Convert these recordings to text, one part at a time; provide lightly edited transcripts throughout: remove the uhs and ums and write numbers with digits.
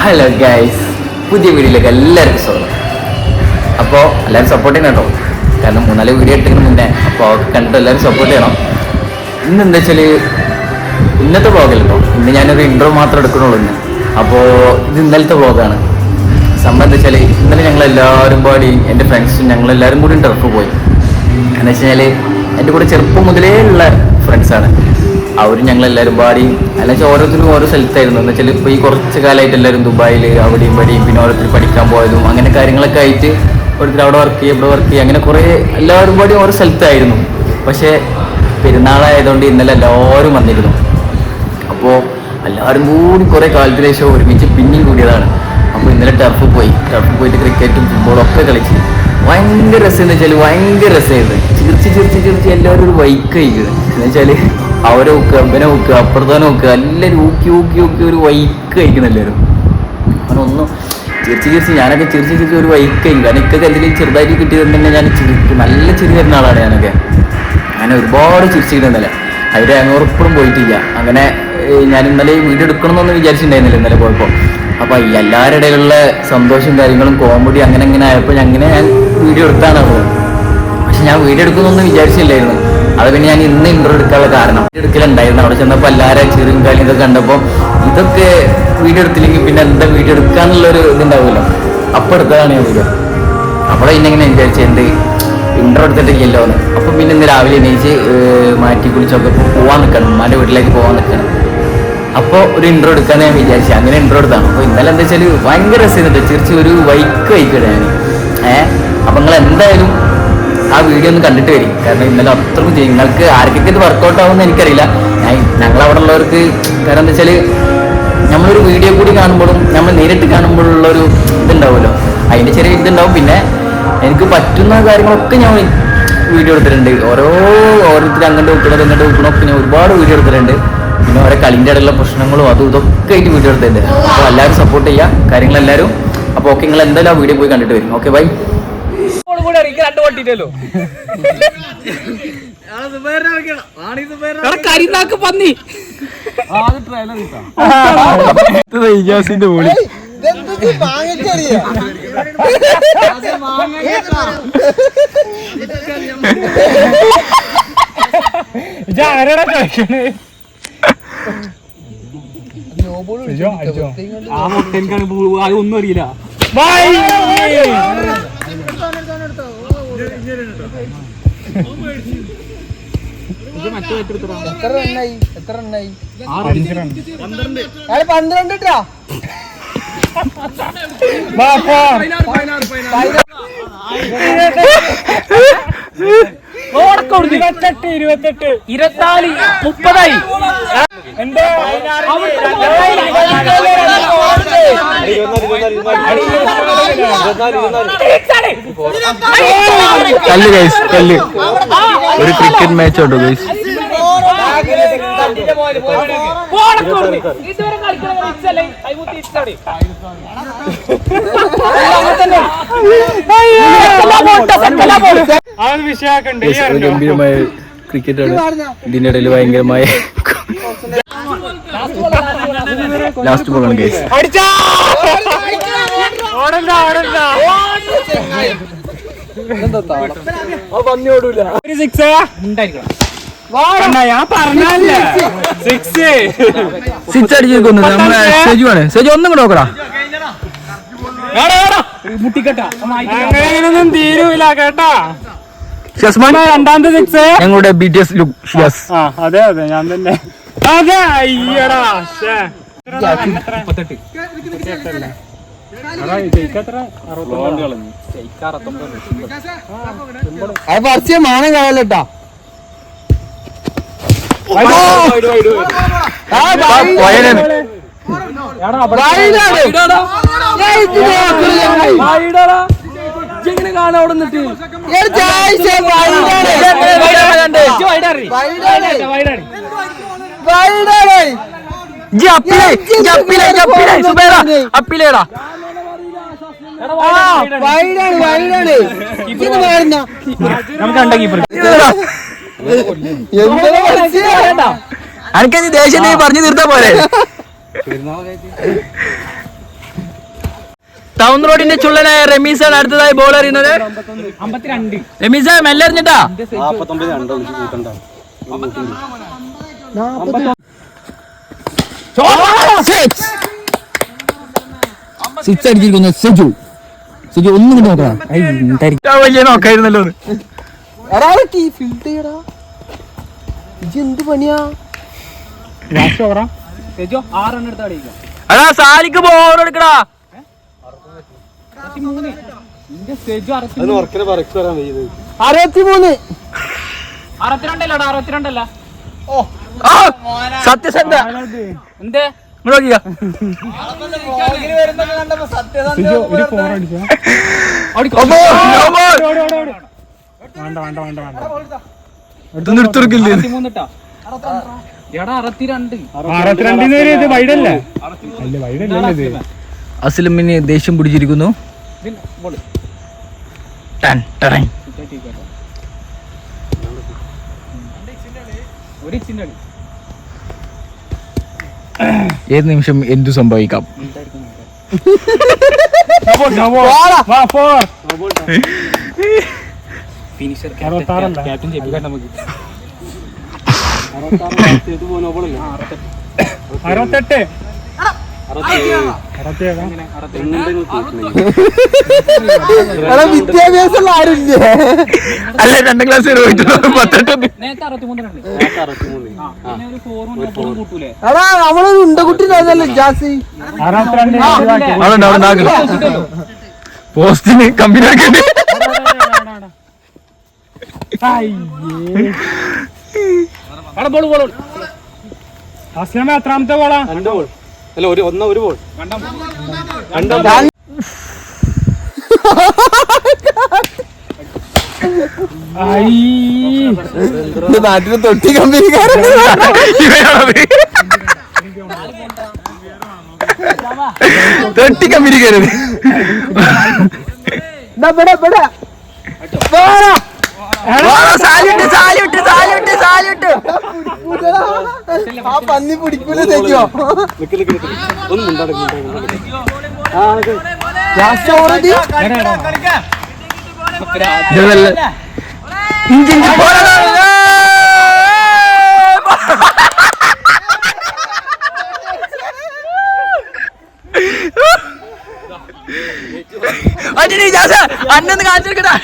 Hello guys, പുതിയ വീഡിയോയിലേക്ക് എല്ലാവർക്കും സ്വാഗതം. അപ്പോൾ എല്ലാവരും സപ്പോർട്ട് ചെയ്യണം കേട്ടോ, കാരണം 3-4 വീഡിയോ എടുക്കുന്നതിന് മുന്നേ അപ്പോൾ കണ്ടിട്ട് എല്ലാവരും സപ്പോർട്ട് ചെയ്യണം. ഇന്ന് എന്താ വെച്ചാൽ ഇന്നത്തെ വ്ളോഗല്ല കേട്ടോ, ഇന്ന് ഞാനൊരു ഇൻട്രോ മാത്രം എടുക്കണുള്ളൂ ഇന്ന്. അപ്പോൾ ഇത് ഇന്നലത്തെ വ്ളോഗാണ്. സംഭവം എന്താ വെച്ചാൽ ഇന്നലെ ഞങ്ങളെല്ലാവരും പാടി എൻ്റെ ഫ്രണ്ട്സും ഞങ്ങളെല്ലാവരും കൂടി ടർഫ് പോയി. എന്ന് വെച്ച് കഴിഞ്ഞാൽ എൻ്റെ കൂടെ ചെറുപ്പം മുതലേ ഉള്ള ഫ്രണ്ട്സാണ് അവരും ഞങ്ങളെല്ലാവരും പാടി. എന്ന് വെച്ചാൽ ഓരോരുത്തരും ഓരോ സ്ഥലത്തായിരുന്നു. എന്ന് വെച്ചാൽ ഇപ്പോൾ ഈ കുറച്ച് കാലമായിട്ട് എല്ലാവരും ദുബായിൽ അവിടെയും ഇവിടെയും പിന്നെ ഓരോരുത്തർ പഠിക്കാൻ പോയതും അങ്ങനെ കാര്യങ്ങളൊക്കെ ആയിട്ട് ഓരോരുത്തർ അവിടെ വർക്ക് ചെയ്യുക ഇവിടെ വർക്ക് ചെയ്യുക അങ്ങനെ കുറേ എല്ലാവരും പാടി ഓരോ സ്ഥലത്തായിരുന്നു. പക്ഷേ പെരുന്നാളായതുകൊണ്ട് ഇന്നലെ എല്ലാവരും വന്നിരുന്നു. അപ്പോൾ എല്ലാവരും കൂടി കുറേ കാലത്തിന് ശേഷം ഒരുമിച്ച് പിന്നെയും കൂടിയതാണ്. അപ്പോൾ ഇന്നലെ ടർഫ് പോയിട്ട് ക്രിക്കറ്റും ഫുട്ബോളും ഒക്കെ കളിച്ച് ഭയങ്കര രസമെന്ന് വെച്ചാൽ ഭയങ്കര രസമായിരുന്നു. ചിരിച്ച് എല്ലാവരും ഒരു വൈക്ക് കഴിക്കുക എന്ന് വെച്ചാൽ അവരെ നോക്കുക അമ്പനെ നോക്കുക അപ്പുറത്തവനെ നോക്കുക എല്ലാവരും ഊക്കി ഒരു വൈക്ക് കഴിക്കണം എല്ലാവരും. അങ്ങനെ ഒന്നും ചിരിച്ച് ഞാനൊക്കെ ചിരിച്ച് ഒരു വൈക്ക് കഴിക്കും. കാരണം ഇക്കൊക്കെ എന്തെങ്കിലും ചെറുതായിട്ട് കിട്ടിയതുകൊണ്ട് ഞാൻ ചിരിക്കും, നല്ല ചിരി തരുന്ന ആളാണ് ഞാനൊക്കെ. അങ്ങനെ ഒരുപാട് ചിരിച്ചിട്ടുണ്ടല്ലേ, അതിൻ്റെ അങ്ങോറപ്പുറം പോയിട്ടില്ല. അങ്ങനെ ഞാൻ ഇന്നലെ വീഡിയോ എടുക്കണമെന്നൊന്നും വിചാരിച്ചിട്ടുണ്ടായിരുന്നില്ല ഇന്നലെ പോയപ്പോൾ. അപ്പോൾ ഈ എല്ലാവരുടെ ഇടയിലുള്ള സന്തോഷവും കാര്യങ്ങളും കോമഡി അങ്ങനെ ആയപ്പോൾ ഞാൻ വീഡിയോ എടുത്താണ് പോകുന്നത്. പക്ഷെ ഞാൻ വീഡിയോ എടുക്കുന്നൊന്നും വിചാരിച്ചില്ലായിരുന്നു. അത് പിന്നെ ഞാൻ ഇന്ന് ഇൻട്രോ എടുക്കാനുള്ള കാരണം എടുക്കലുണ്ടായിരുന്നു. അവിടെ ചെന്നപ്പോൾ എല്ലാവരും ചെറിയും കാര്യം ഇതൊക്കെ കണ്ടപ്പോൾ ഇതൊക്കെ വീഡിയോ എടുത്തില്ലെങ്കിൽ പിന്നെ എന്താ വീഡിയോ എടുക്കാന്നുള്ളൊരു ഇതുണ്ടാവുമല്ലോ, അപ്പോൾ എടുത്തതാണ് ഞാൻ വീഡിയോ. അപ്പോൾ പിന്നെ ഇങ്ങനെ വിചാരിച്ചത് എന്ത് ഇൻട്രോ എടുത്തിട്ടില്ലല്ലോ എന്ന്. അപ്പം പിന്നെ ഇന്ന് രാവിലെ എണീച്ച് മാറ്റി കുളിച്ചൊക്കെ പോകാൻ നിൽക്കണം, ഉമ്മാൻ്റെ വീട്ടിലേക്ക് പോകാൻ നിൽക്കണം. അപ്പോൾ ഒരു ഇൻട്രോ എടുക്കാമെന്ന് ഞാൻ വിചാരിച്ചു. അങ്ങനെ ഇൻട്രോ എടുത്താണ്. അപ്പോൾ ഇന്നലെ എന്താ വെച്ചാൽ ഭയങ്കര രസമായിട്ട് ചിരിച്ച് ഒരു വൈക്ക് വയ്ക്കട്ടെ ഞാൻ. അപ്പം നിങ്ങൾ എന്തായാലും ആ വീഡിയോ ഒന്ന് കണ്ടിട്ട് വരും. കാരണം ഇന്നലെ അത്രക്കും ചെയ്യും. നിങ്ങൾക്ക് ആർക്കൊക്കെ ഇത് വർക്കൗട്ട് ആവുമെന്ന് എനിക്കറിയില്ല. ഞങ്ങളവിടെ ഉള്ളവർക്ക് കാരണം എന്താ വെച്ചാൽ നമ്മളൊരു വീഡിയോ കൂടി കാണുമ്പോഴും നമ്മൾ നേരിട്ട് കാണുമ്പോഴുള്ളൊരു ഇതുണ്ടാവുമല്ലോ, അതിൻ്റെ ചെറിയ ഇതുണ്ടാവും. പിന്നെ എനിക്ക് പറ്റുന്ന കാര്യങ്ങളൊക്കെ ഞാൻ വീഡിയോ എടുത്തിട്ടുണ്ട്. ഓരോരുത്തർ അങ്ങോട്ട് വെക്കണമൊക്കെ ഞാൻ ഒരുപാട് വീഡിയോ എടുത്തിട്ടുണ്ട്. പിന്നെ ഓരോ കളിൻ്റെ ഇടയിലുള്ള പ്രശ്നങ്ങളും അതും ഇതൊക്കെ ആയിട്ട് വീഡിയോ എടുത്തിട്ടുണ്ട്. അപ്പോൾ എല്ലാവരും സപ്പോർട്ട് ചെയ്യുക കാര്യങ്ങളെല്ലാവരും. അപ്പോൾ ഓക്കെ, നിങ്ങൾ എന്തായാലും ആ വീഡിയോ പോയി കണ്ടിട്ട് വരും. Okay bye. കരിനാക്ക് പന്നി ഒന്നും അറിയില്ല. എത്ര റണ്ണായി 12 ഇട്ടാ. ഇരുപത്തെട്ട് 24 30 കല്ല് ഗൈസ്, കല്ല് ഒരു ക്രിക്കറ്റ് മാച്ച് ഉണ്ടോ ഗൈസ്? ഗംഭീരമായ ക്രിക്കറ്റാണ്. ഇതിന്റെ ഇടയിൽ ഭയങ്കരമായ ലാസ്റ്റ് ബോളാണ് ഗൈസ്. സിക്സ് അടിച്ചേക്കൊന്നു നമ്മളെ സെജു ആണ്. സെജു ഒന്നും കൂടെ നോക്കടാ. അങ്ങനെയൊന്നും തീരൂല കേട്ടാ. രണ്ടാമത്തെ സിക്സ് ഞങ്ങളുടെ BTS ലുക്ക്. അതെ ഞാൻ തന്നെ. അതെ അയ്യടാ. മാനം കാലട്ടാ. എങ്ങനെ കാണാൻ അവിടെ നിന്നിട്ട് അപ്പിലേടാ അനക്ക് ദേഷ്യം പറഞ്ഞു തീർത്താ പോലെ ടൗൺ റോഡിന്റെ ചുള്ളനായ റമീസാണ് അടുത്തതായി ബോൾ എറിയുന്നത്. റമീസ മെല്ലെ എറിഞ്ഞിട്ടാ. സിക്സ് അടിച്ചിരിക്കുന്നു സെജു. സെജു ഒന്നും കൂടി നോക്കണം. വലിയ നോക്കായിരുന്നല്ലോ. എന്ത് പണിയാ? എടാ സാലിക്ക് ബോൾ എടുക്കടാ. 63 സത്യസന്ധ എന്തേ നോക്കിയ അസ്ലമിന് ദേഷ്യം പിടിച്ചിരിക്കുന്നു. ഏത് നിമിഷം എന്തു സംഭവിക്കാം. വിദ്യാഭ്യാസം ആരുമില്ലേ? അല്ല 2ാം ക്ലാസ് എടാ നമ്മളൊരു ഉണ്ടകുട്ടിണ്ടായിരുന്നല്ലോ ജാസി. പോസ്റ്റിന് കമ്പനി എത്രാമത്തെ ബോളാ? അല്ല ഒരു ബോൾ നാട്ടിലെ തൊട്ടി കമ്പനിക്കാരൻ തൊട്ടി കമ്പനിക്കാരൻ ആ പന്നി പിടിക്കൂല തെക്കോ. അന്നൊന്ന് കാണിച്ചെടുക്കട്ടാ.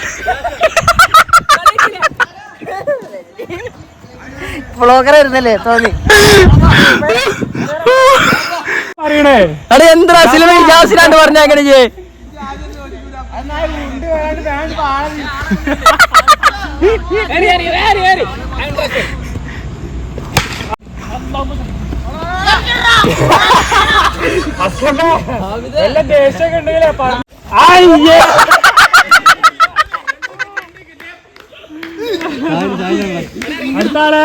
ബ്ലോഗറായിരുന്നല്ലേ തോന്നി. അടെ എന്താ സിനിമ ജാസിലാണ്ട് പറഞ്ഞാക്കണേ. ദേശമൊക്കെ ഉണ്ടെങ്കിലേ അടുത്താളെ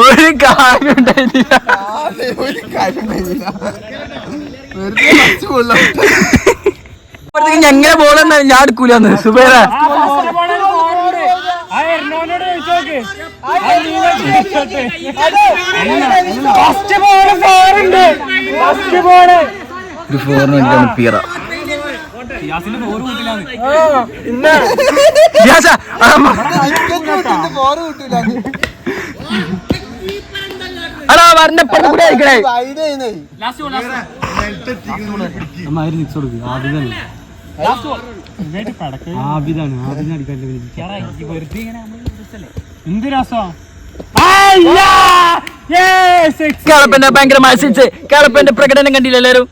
ഒരു കാര്യം ഉണ്ടായില്ല. എങ്ങനെ ബോളെന്നാ ഞാൻ എടുക്കൂലെന്ന് സുബൈറ. ഒരു ഫോറിന് വേണ്ടിയാണ് പീറ. അടാ വരണപ്പുറത്ത് കൂടെ ആയിക്കണേ. എന്ത് രസം. കേളപ്പന്റെ ഭയങ്കരമായ സിക്സ്. കേളപ്പന്റെ പ്രകടനം കണ്ടില്ല എല്ലാരും.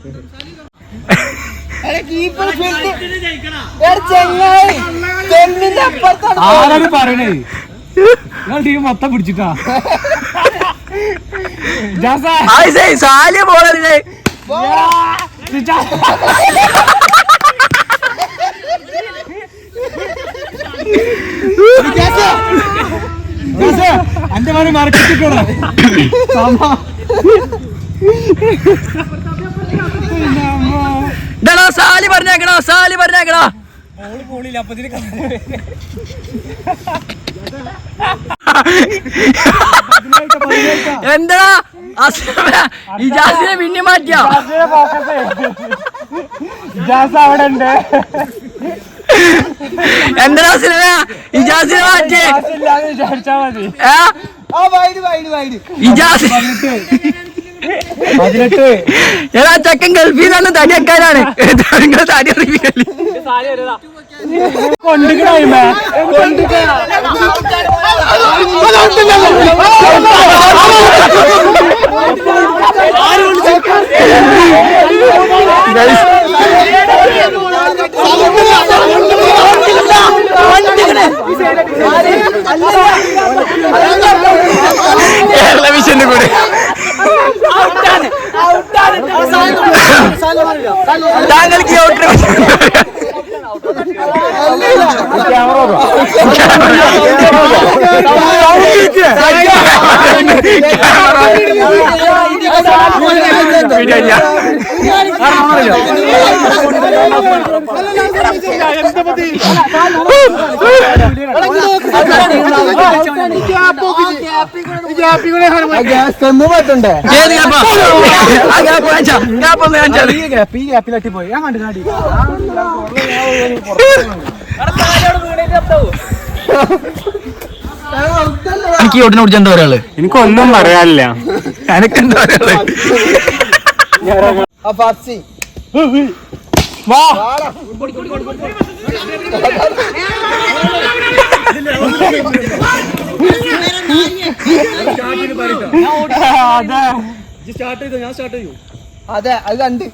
ആരാണ് പറയണേ? ടീം മൊത്തം പിടിച്ചിട്ടാ. സാലിയ ബോളറിനെ അന്റെ മണി മറക്കിട്ടിട്ടാ. Sally പറഞ്ഞേക്കണോ, Sally പറഞ്ഞേക്കണോ. എന്താ ഇജാസിനെ പിന്നെ മാറ്റിയോ? ഇജാസ് അവിടെ ഉണ്ട്. എന്താ ഇജാസിനെ മാറ്റിയേ? വിചാരിച്ചാ മതി. ഇജാസ് ഏതാ ചെക്കൻ ഗൾഫിൽ നിന്നാണ് തടി വെക്കാനാണ്. തടി അറിയിക്കല് കേരള വിഷന്റെ കൂടെ താങ്കൾക്ക് പോയി ഞാൻ കണ്ടു നാടി. എനിക്ക് ഓട്ടിനെ കുറിച്ച് എന്താ പറയാള്? എനിക്കൊന്നും പറയാനില്ല. എനക്കെന്താ പറയാള്? അതെ അത് കണ്ട്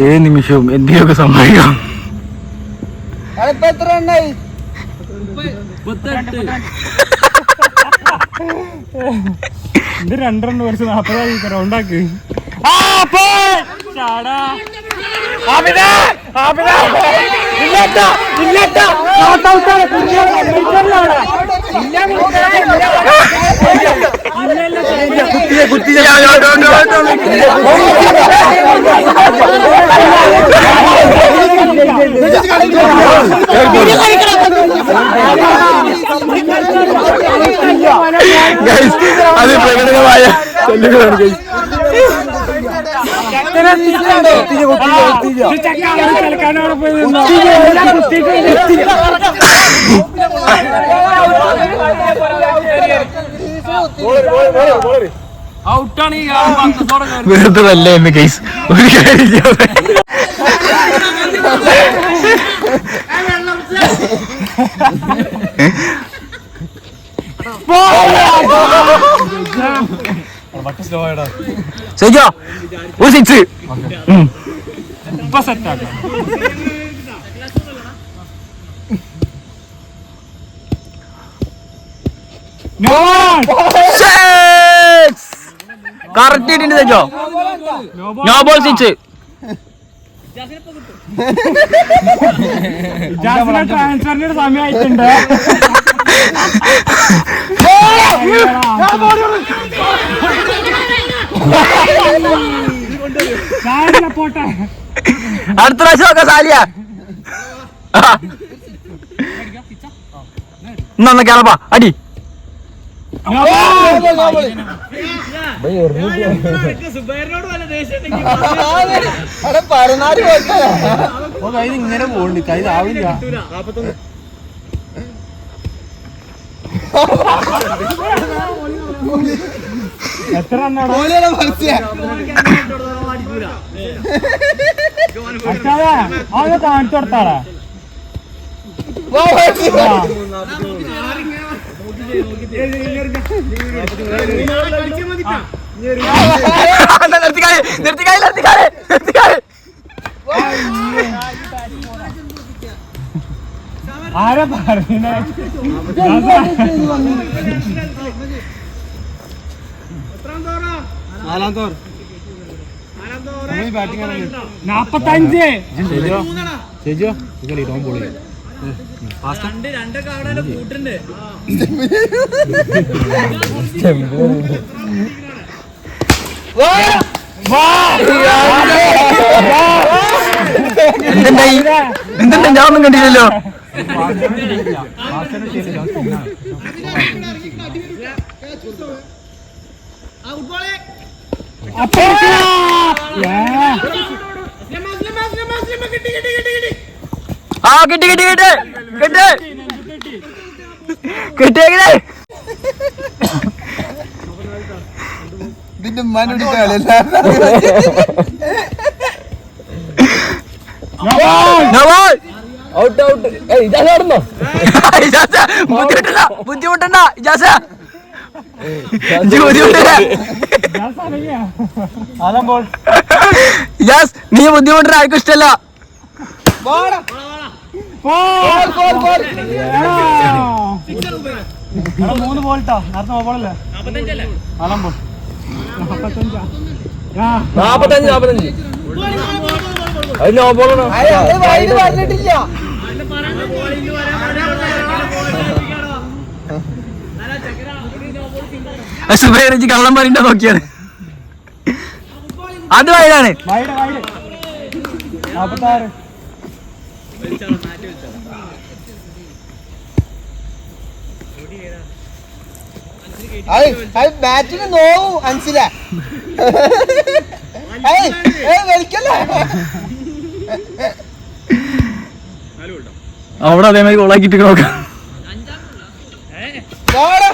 ഏത് നിമിഷവും എന്തെങ്കിലുമൊക്കെ സംഭവിക്കാം. അതിപ്പോ എത്ര എണ്ണായി? ഇത് 2 റൺ കുറച്ച് 40 റൗണ്ടാക്ക്. അത് പ്രകടനമായ ചെല്ലുകളാണ്. വെറുതെ വല്ലേ എന്റെ കേസ് ഒരു കാര്യം ശരിയോ? ഒരു 6 ഇപ്പൊ സെറ്റാക്കാം. കറക്റ്റ് ഇട്ടിട്ട് ശരിയോ? No ball 6. ട്രാൻസ്ഫറിന്റെ സമയമായിട്ടുണ്ട്. പോട്ടെ, അടുത്ത പ്രാവശ്യം നോക്കാം സാലിയ. ഇന്നൊന്ന് കേളപ്പാ അടി. ഇങ്ങനെ പോണ്ട് കൈ ആവില്ല. എത്ര റണ്ണാണ്? അവനെ കാണിച്ചു കൊടുത്താടാ. ആരാ പറയുന്നേ? 45. എന്തുണ്ടായി ഞാൻ ഒന്നും കണ്ടില്ലല്ലോ. ആ കിട്ടി കിട്ടി കിട്ടി കിട്ടി കിട്ടിയെങ്കിലേ ഇതിന്റെ മനോടി കളി ഔട്ട് ഔട്ട് ബുദ്ധിമുട്ടണ്ട ബുദ്ധിമുട്ടണ്ട ഇജാസ ബുദ്ധിമുട്ടില്ല. ഇജാസ് നീ ബുദ്ധിമുട്ടണ ആർക്കും ഇഷ്ടല്ല. മൂന്ന് ബോൾട്ടാ നേരത്തെ ബോളല്ലേ 45 അത് നോ ബോളാണ്. പറഞ്ഞിട്ടില്ല. സുബൈറജി കള്ളം പറയണ്ട നോക്കിയാണ്. അത് വൈഡാണ്. 46 ബാറ്റിന് നോവും അൻസില വലിക്കല്ലേ അവിടെ അതേമാതിരി ഗോളാക്കിട്ട് നോക്കാം. പോടാ.